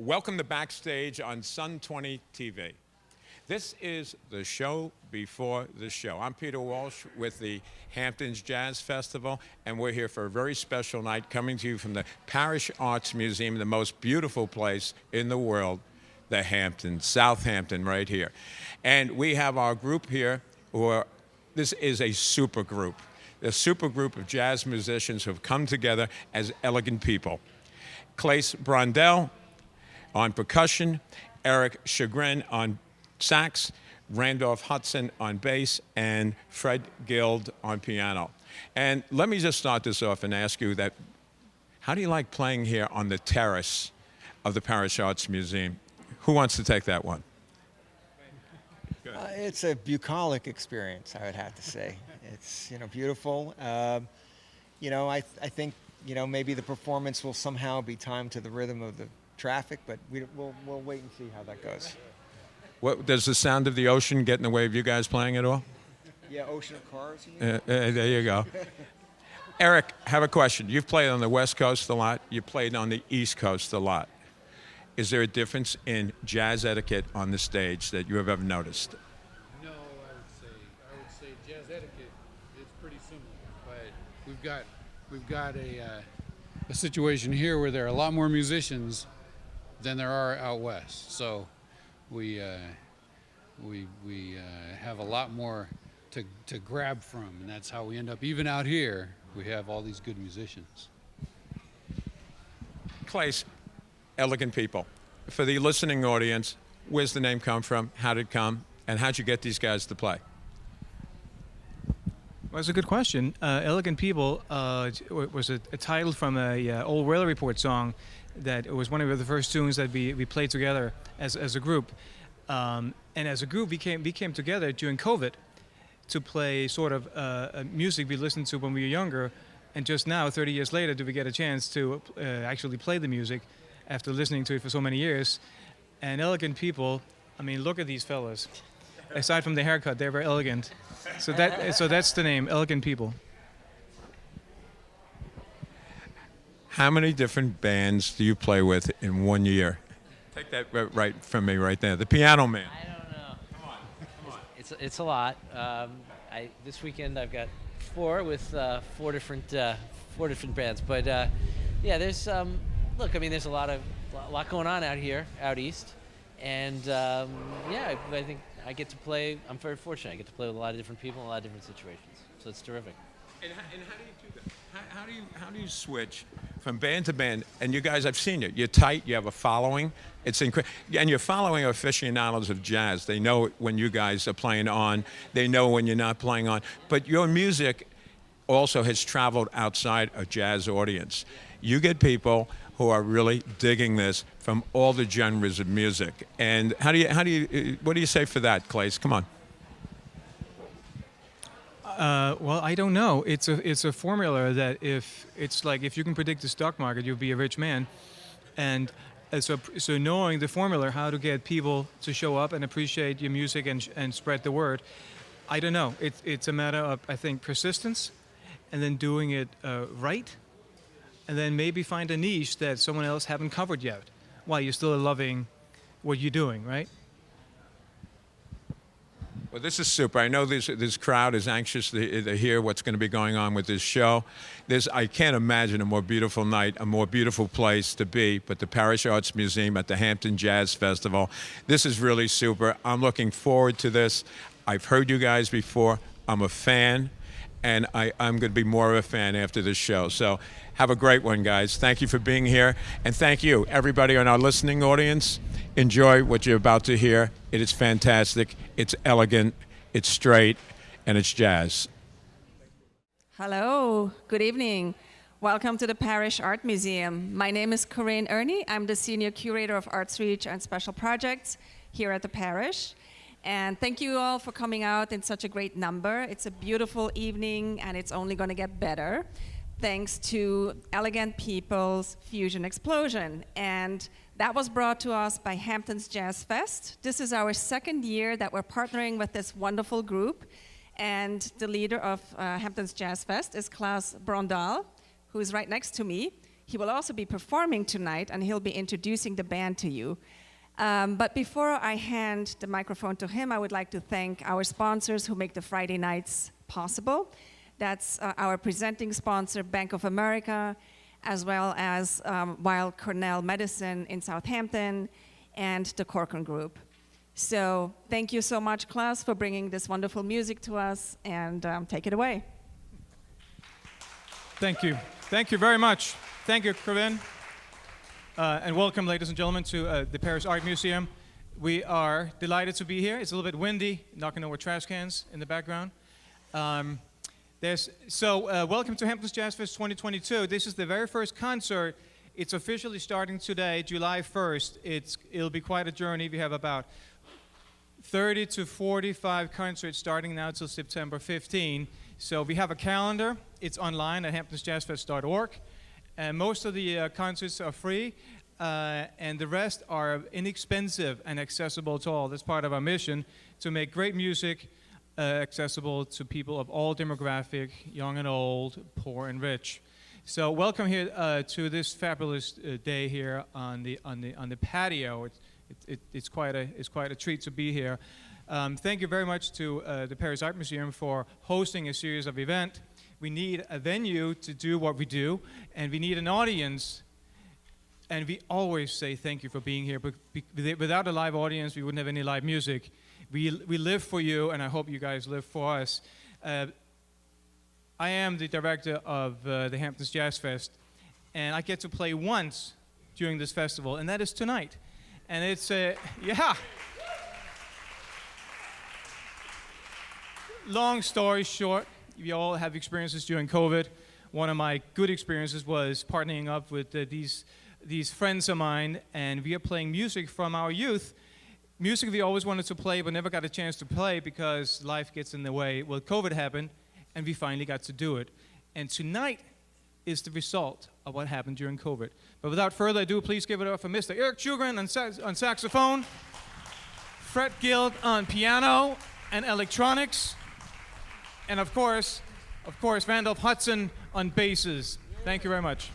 Welcome to Backstage on Sun 20 TV. This is the show before the show. I'm Peter Walsh with the Hamptons Jazz Festival, and we're here for a very special night coming to you from the Parrish Arts Museum, the most beautiful place in the world, the Hamptons, Southampton right here. And we have our group here, this is a super group of jazz musicians who have come together as elegant people. Claes Brondell on percussion, Eric Chagrin on sax, Randolph Hudson on bass, and Fred Guild on piano. And let me just start this off and ask you that, how do you like playing here on the terrace of the Parrish Arts Museum? Who wants to take that one? It's a bucolic experience, I would have to say. It's, beautiful. I think, maybe the performance will somehow be timed to the rhythm of the traffic, but we'll wait and see how that goes. What, does the sound of the ocean get in the way of you guys playing at all? Yeah, ocean of cars, you mean? There you go. Eric, have a question. You've played on the West Coast a lot. You played on the East Coast a lot. Is there a difference in jazz etiquette on the stage that you have ever noticed? No, I would say jazz etiquette is pretty similar, but we've got a situation here where there are a lot more musicians than there are out west. So we have a lot more to grab from, and that's how we end up. Even out here, we have all these good musicians. Claes, elegant people. For the listening audience, where's the name come from? How did it come? And how'd you get these guys to play? Well, that's a good question. Elegant People was a title from a old Weather Report song that it was one of the first tunes that we played together as a group. And as a group, we came together during COVID to play sort of music we listened to when we were younger. And just now, 30 years later, do we get a chance to actually play the music after listening to it for so many years. And Elegant People, I mean, look at these fellas. Aside from the haircut, they're very elegant. So that's the name, Elegant People. How many different bands do you play with in 1 year? Take that right from me right there. The Piano Man. I don't know. Come on. It's a lot. This weekend I've got four with four different bands. But yeah, there's look. I mean, there's a lot going on out here, out east, and yeah, I think I get to play. I'm very fortunate. I get to play with a lot of different people in a lot of different situations. So it's terrific. And how do you do that? How do you switch from band to band? And you guys, I've seen you. You're tight. You have a following. It's incredible. And you're following aficionados of jazz. They know when you guys are playing on. They know when you're not playing on. But your music also has traveled outside a jazz audience. You get people who are really digging this from all the genres of music. And what do you say for that, Claes? Come on. Well, I don't know. It's a formula that if you can predict the stock market, you'll be a rich man. And so knowing the formula, how to get people to show up and appreciate your music and spread the word, I don't know. It's a matter of, I think, persistence, and then doing it right, and then maybe find a niche that someone else haven't covered yet, while you're still loving what you're doing, right? Well, this is super. I know this crowd is anxious to hear what's going to be going on with this show. I can't imagine a more beautiful night, a more beautiful place to be, but the Parrish Arts Museum at the Hampton Jazz Festival. This is really super. I'm looking forward to this. I've heard you guys before. I'm a fan, and I'm going to be more of a fan after this show. So have a great one, guys. Thank you for being here, and thank you, everybody in our listening audience. Enjoy what you're about to hear. It is fantastic. It's elegant, it's straight, and it's jazz. Hello, good evening. Welcome to the Parrish Art Museum. My name is Corinne Ernie. I'm the Senior Curator of Arts Reach and Special Projects here at the Parrish. And thank you all for coming out in such a great number. It's a beautiful evening, and it's only going to get better thanks to Elegant People's Fusion Explosion. And that was brought to us by Hamptons Jazz Fest. This is our second year that we're partnering with this wonderful group. And the leader of Hamptons Jazz Fest is Claes Brondell, who is right next to me. He will also be performing tonight, and he'll be introducing the band to you. But before I hand the microphone to him, I would like to thank our sponsors who make the Friday nights possible. That's our presenting sponsor, Bank of America, as well as Weill Cornell Medicine in Southampton, and the Corcoran Group. So thank you so much, Klaus, for bringing this wonderful music to us, and take it away. Thank you. Thank you very much. Thank you, Corinne. And welcome, ladies and gentlemen, to the Parrish Art Museum. We are delighted to be here. It's a little bit windy, knocking over trash cans in the background. Welcome to Hamptons Jazz Fest 2022. This is the very first concert. It's officially starting today, July 1st. It'll be quite a journey. We have about 30 to 45 concerts starting now till September 15. So we have a calendar. It's online at hamptonsjazzfest.org. And most of the concerts are free, and the rest are inexpensive and accessible to all. That's part of our mission, to make great music accessible to people of all demographic, young and old, poor and rich. So welcome here to this fabulous day here on the patio. It's quite a treat to be here. Thank you very much to the Parrish Art Museum for hosting a series of events. We need a venue to do what we do, and we need an audience. And we always say thank you for being here. But without a live audience, we wouldn't have any live music. We live for you, and I hope you guys live for us. I am the director of the Hamptons Jazz Fest, and I get to play once during this festival, and that is tonight. And it's, yeah. Long story short, we all have experiences during COVID. One of my good experiences was partnering up with these friends of mine, and we are playing music from our youth. Music we always wanted to play but never got a chance to play because life gets in the way. Well, COVID happened, and we finally got to do it. And tonight is the result of what happened during COVID. But without further ado, please give it up for Mr. Eric Sjugren on saxophone, Fred Guild on piano and electronics, and of course, Randolph Hudson on basses. Thank you very much.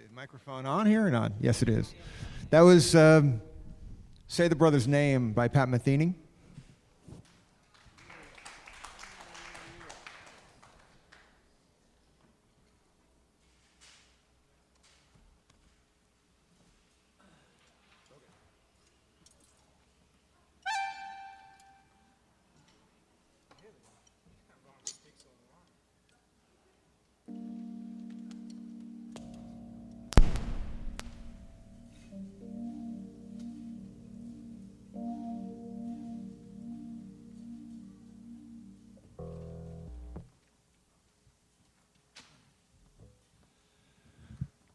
the microphone on here or not? Yes, it is. That was Say the Brother's Name by Pat Metheny.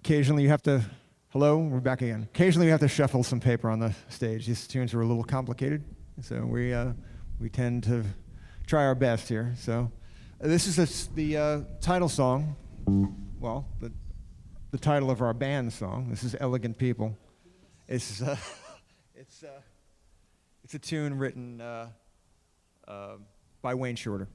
Occasionally you have to, hello, we're back again. Occasionally you have to shuffle some paper on the stage. These tunes are a little complicated, so we tend to try our best here. So this is the title song, well, the title of our band song. This is Elegant People. It's a tune written by Wayne Shorter.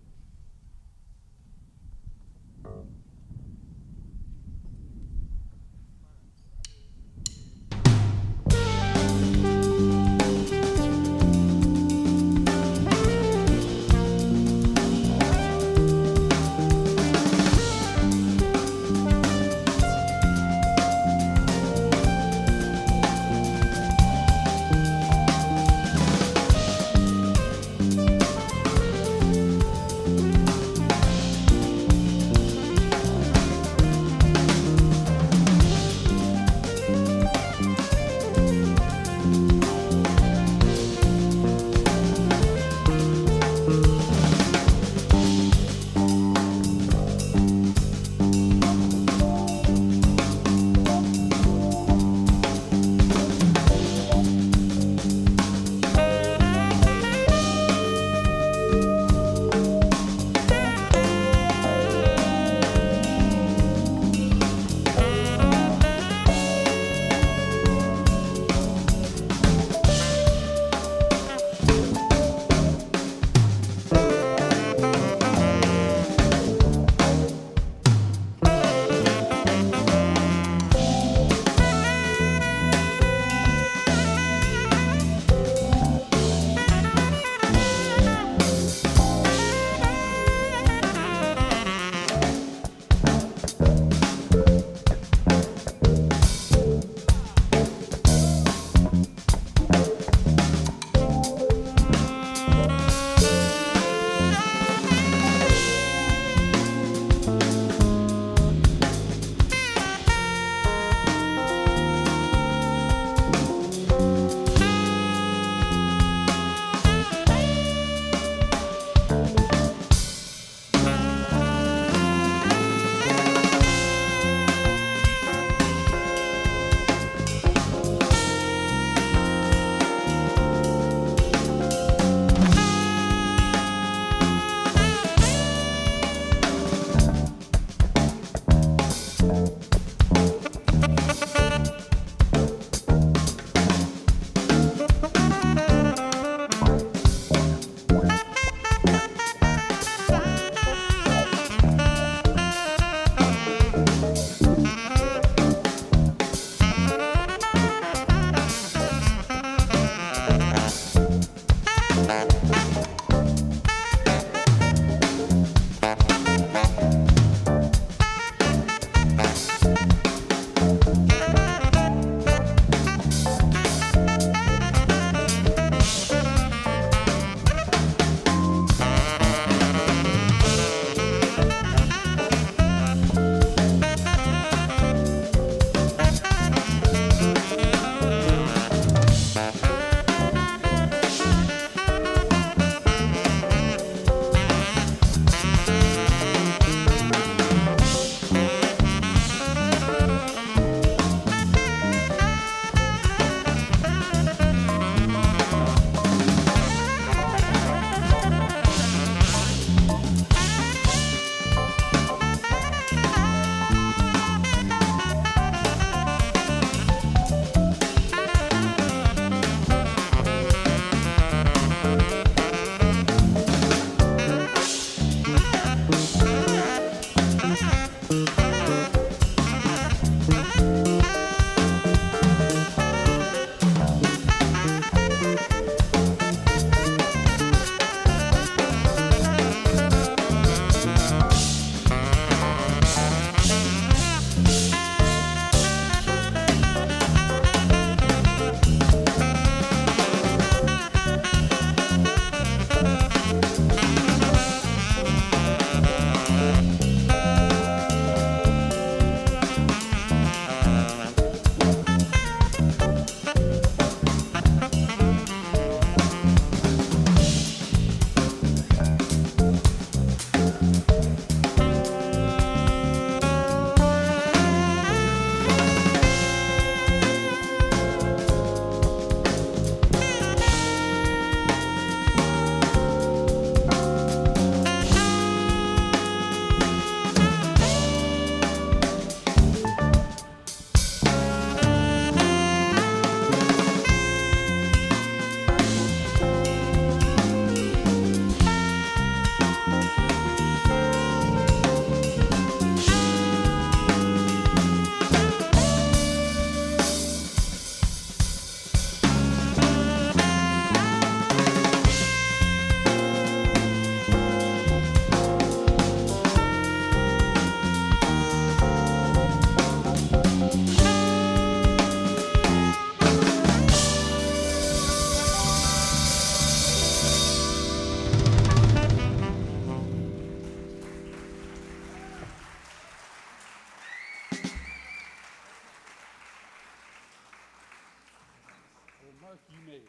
mark you made.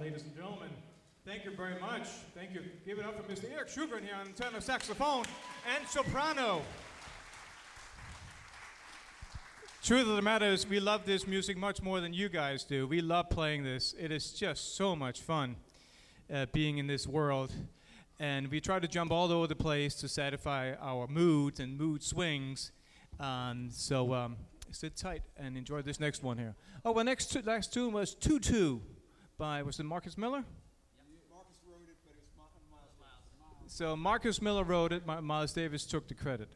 Ladies and gentlemen, thank you very much. Thank you. Give it up for Mr. Eric Schugren here on tenor saxophone and soprano. Truth of the matter is, we love this music much more than you guys do. We love playing this. It is just so much fun being in this world. And we try to jump all over the place to satisfy our moods and mood swings. So sit tight and enjoy this next one here. Oh, well, last tune was Tutu by, was it Marcus Miller? Yep. Marcus wrote it, but it was Miles. So Marcus Miller wrote it, Miles Davis took the credit.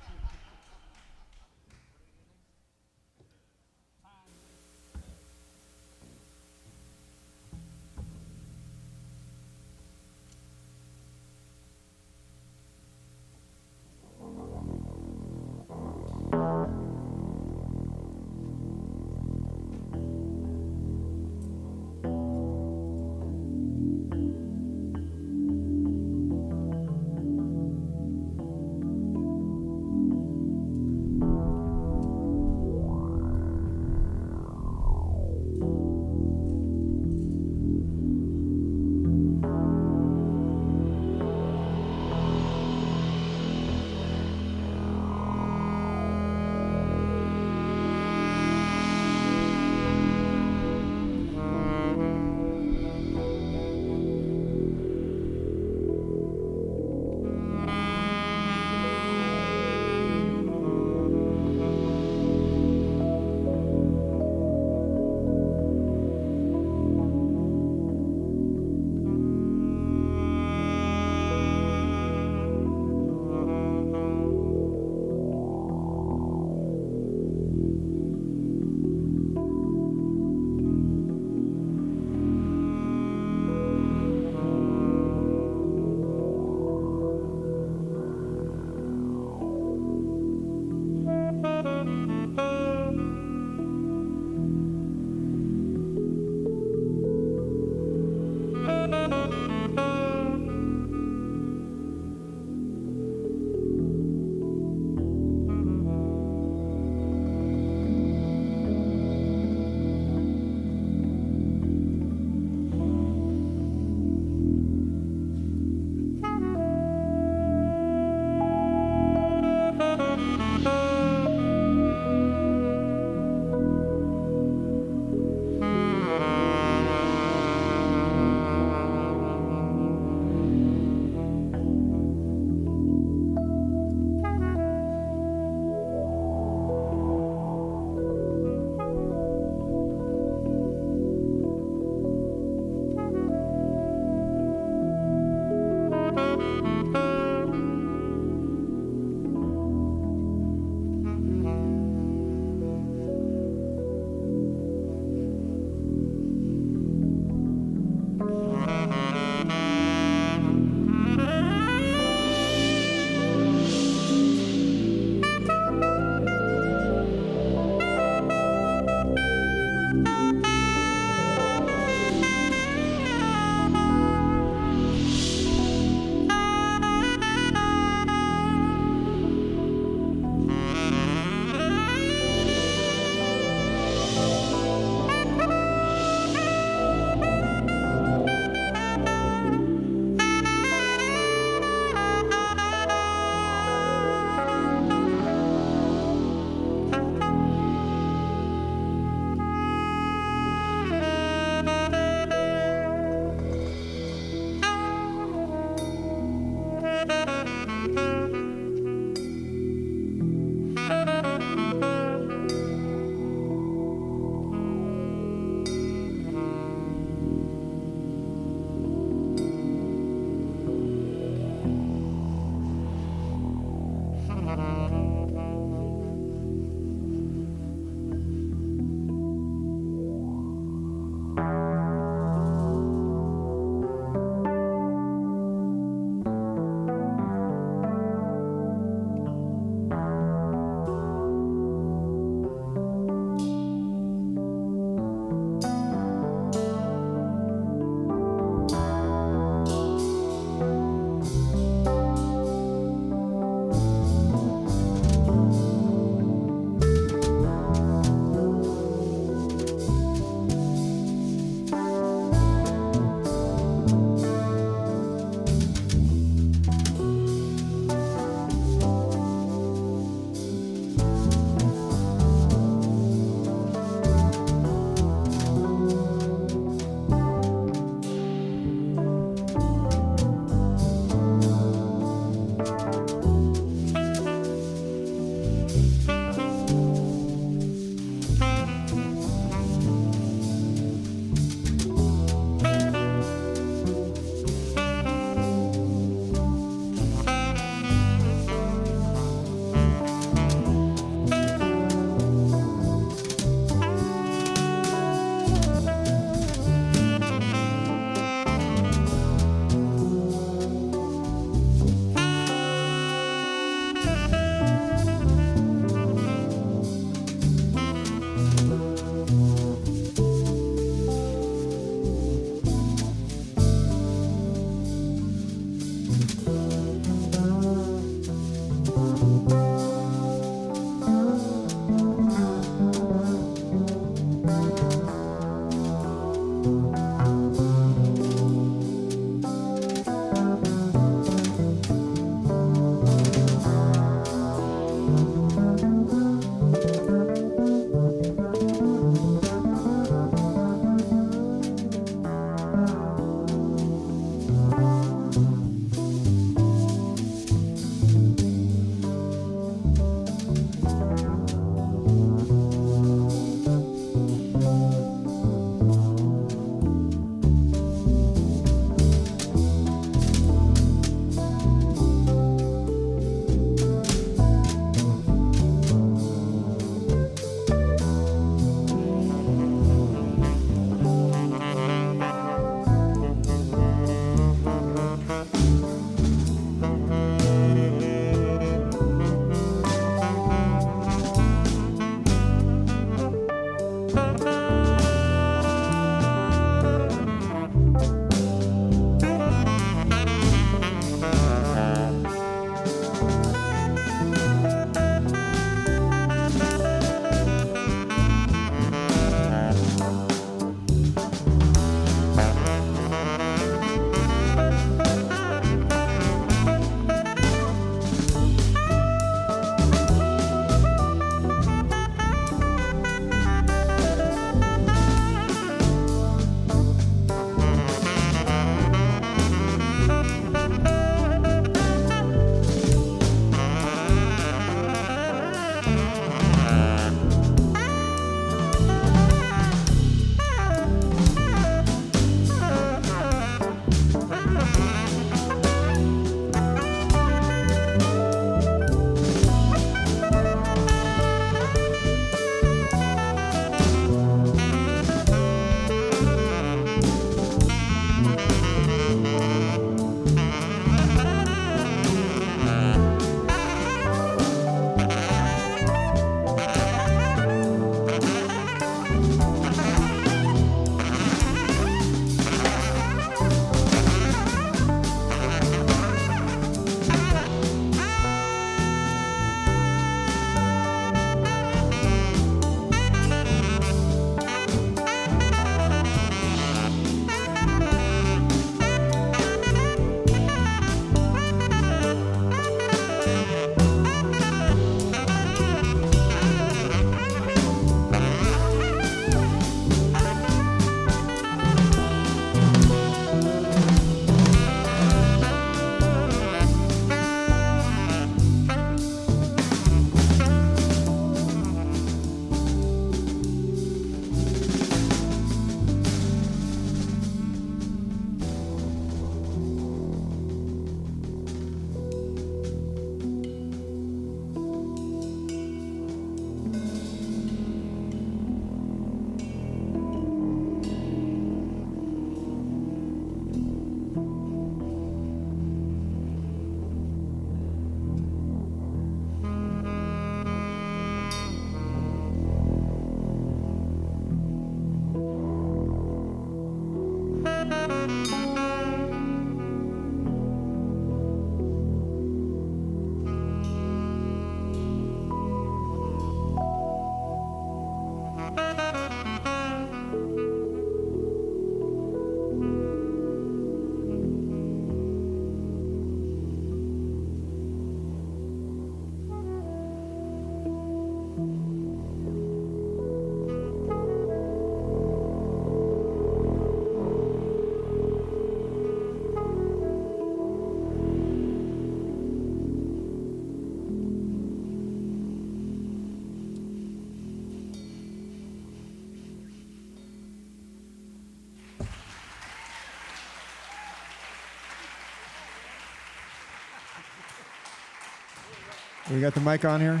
We got the mic on here.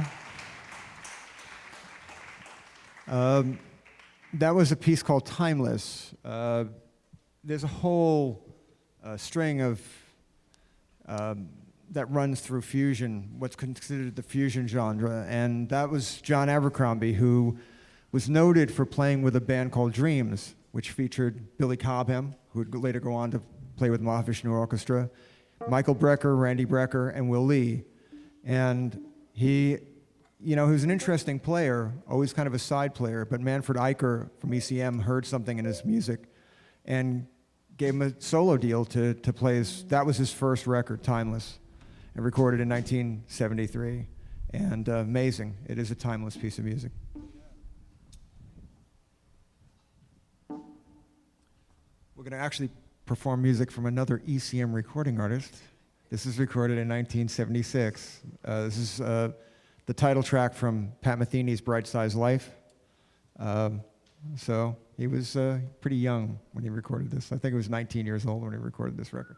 That was a piece called Timeless. There's a whole string of that runs through fusion, what's considered the fusion genre, and that was John Abercrombie, who was noted for playing with a band called Dreams, which featured Billy Cobham, who would later go on to play with Mahavishnu Orchestra, Michael Brecker, Randy Brecker, and Will Lee. And he was an interesting player, always kind of a side player, but Manfred Eicher from ECM heard something in his music and gave him a solo deal to play that was his first record, Timeless, and recorded in 1973. And amazing. It is a timeless piece of music. We're going to actually perform music from another ECM recording artist. This is recorded in 1976. This is the title track from Pat Metheny's Bright Size Life. So he was pretty young when he recorded this. I think he was 19 years old when he recorded this record.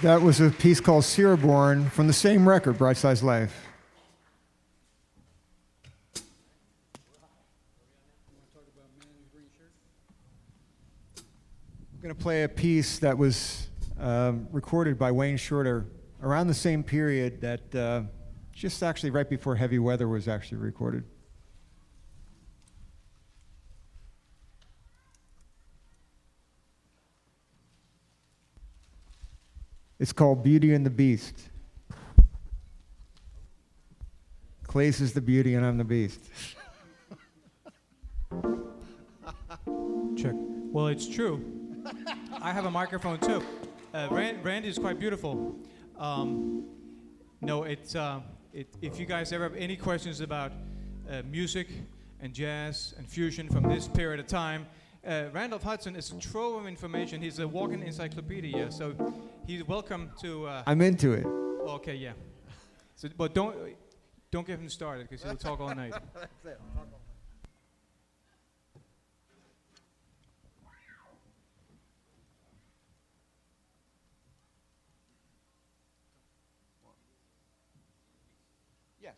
That was a piece called Searborn from the same record, Bright Size Life. I'm going to play a piece that was recorded by Wayne Shorter around the same period that just actually right before Heavy Weather was actually recorded. It's called Beauty and the Beast. Claes is the beauty and I'm the beast. Check. Well, it's true. I have a microphone too. Randy is quite beautiful. No, if you guys ever have any questions about music and jazz and fusion from this period of time, Randolph Hudson is a trove of information. He's a walking encyclopedia, so he's welcome to. I'm into it. Okay, yeah. So, but don't get him started because he'll talk all night. Yes.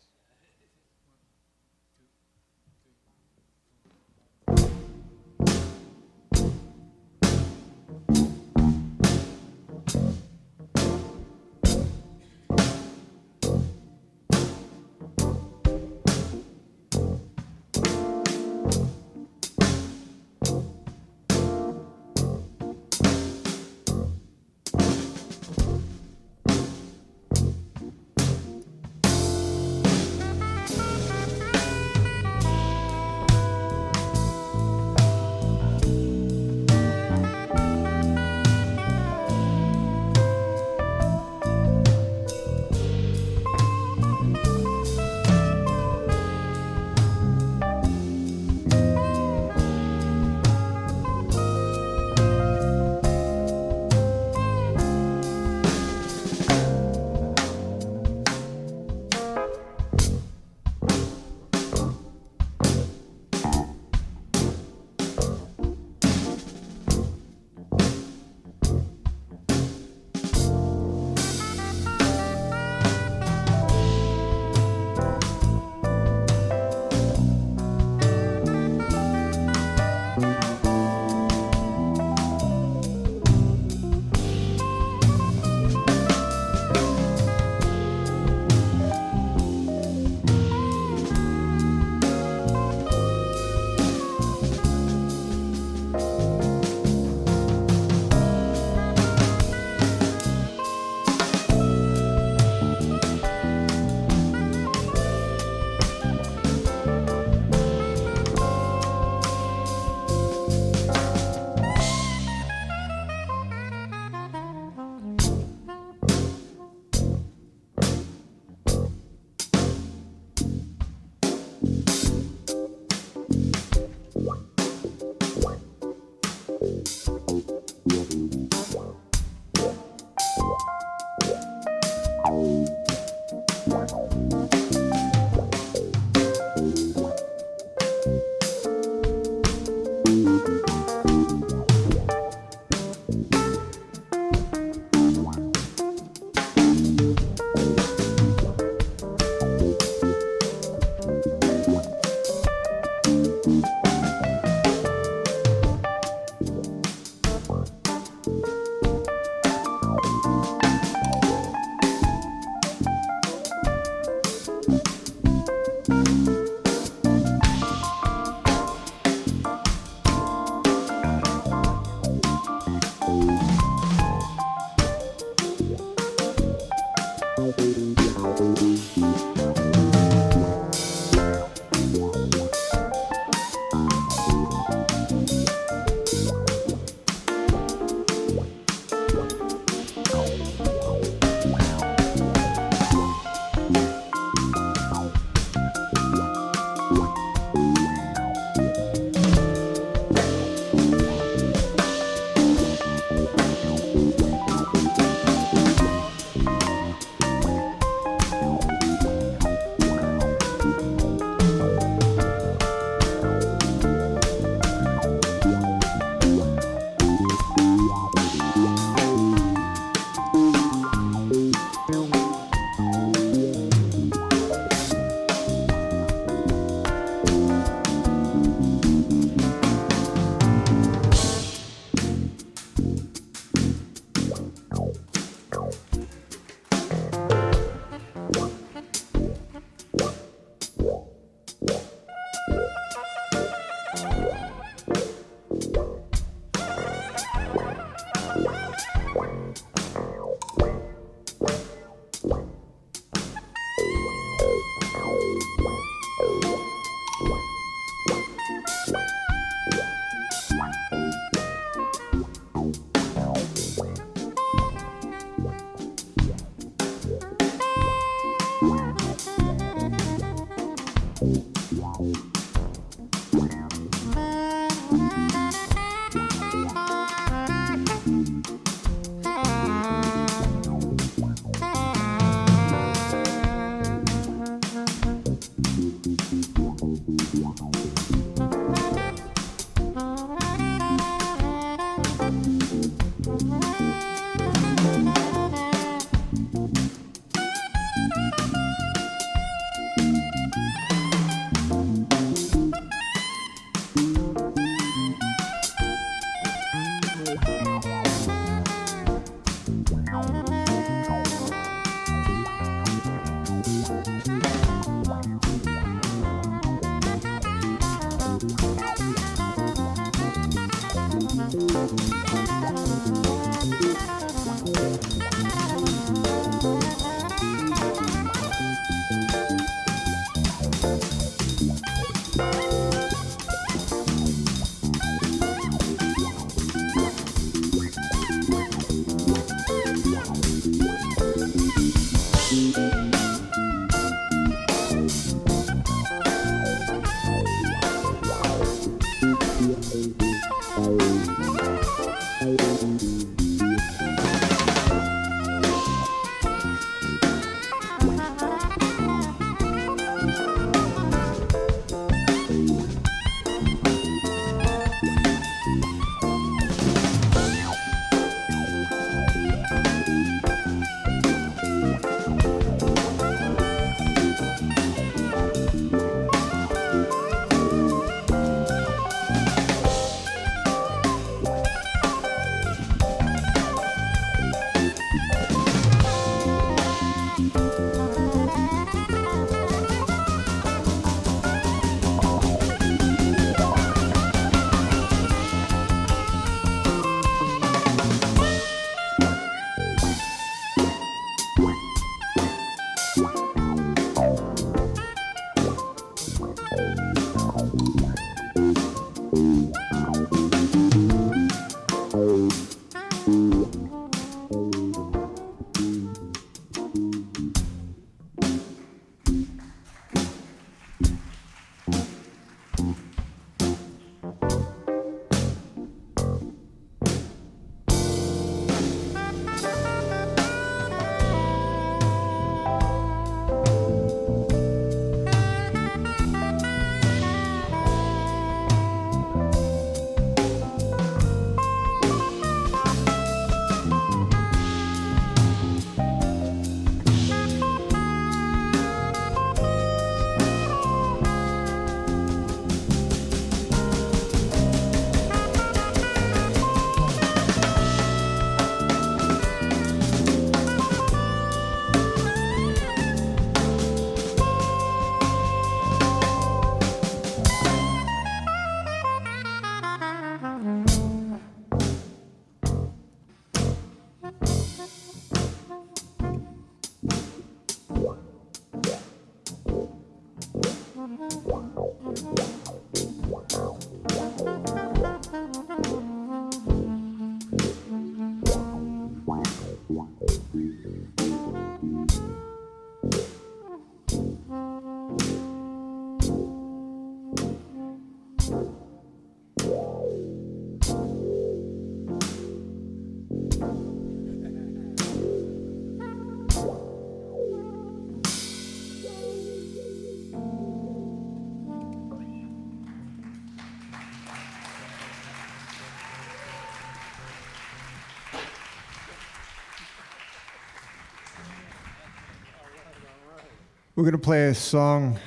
We're going to play a song,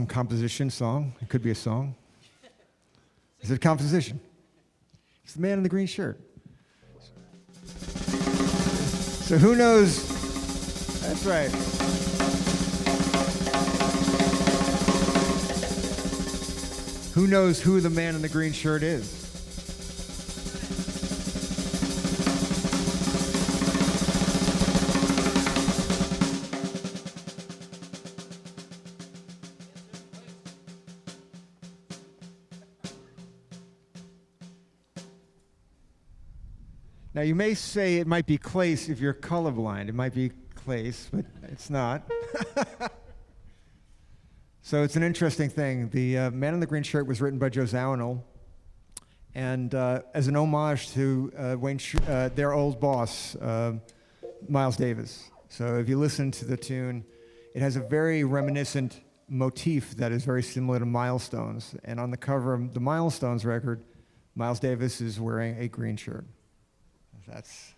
composition song. It could be a song. Is it a composition? It's the man in the green shirt. So who knows? That's right. Who knows who the man in the green shirt is? Now you may say it might be Clace if you're colorblind. It might be Clace, but it's not. So it's an interesting thing. The Man in the Green Shirt was written by Joe Zawinul, and as an homage to their old boss, Miles Davis. So if you listen to the tune, it has a very reminiscent motif that is very similar to Milestones. And on the cover of the Milestones record, Miles Davis is wearing a green shirt. That's...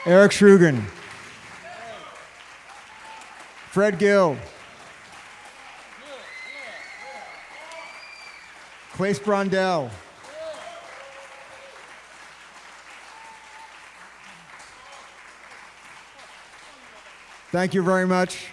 Eric Schrugen, Fred Gill, Claes Brondell, thank you very much.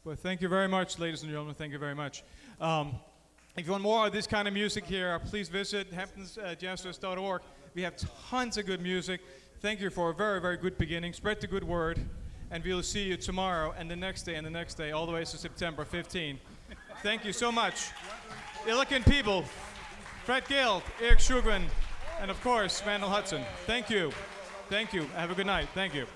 Well, thank you very much, ladies and gentlemen. Thank you very much. If you want more of this kind of music here, please visit hamptonsjazzfest.org. We have tons of good music. Thank you for a very, very good beginning. Spread the good word, and we'll see you tomorrow and the next day and the next day, all the way to September 15. Thank you so much. Elegant people, Fred Gill, Eric Schugren, and of course, Randall Hudson. Thank you. Thank you. Have a good night. Thank you.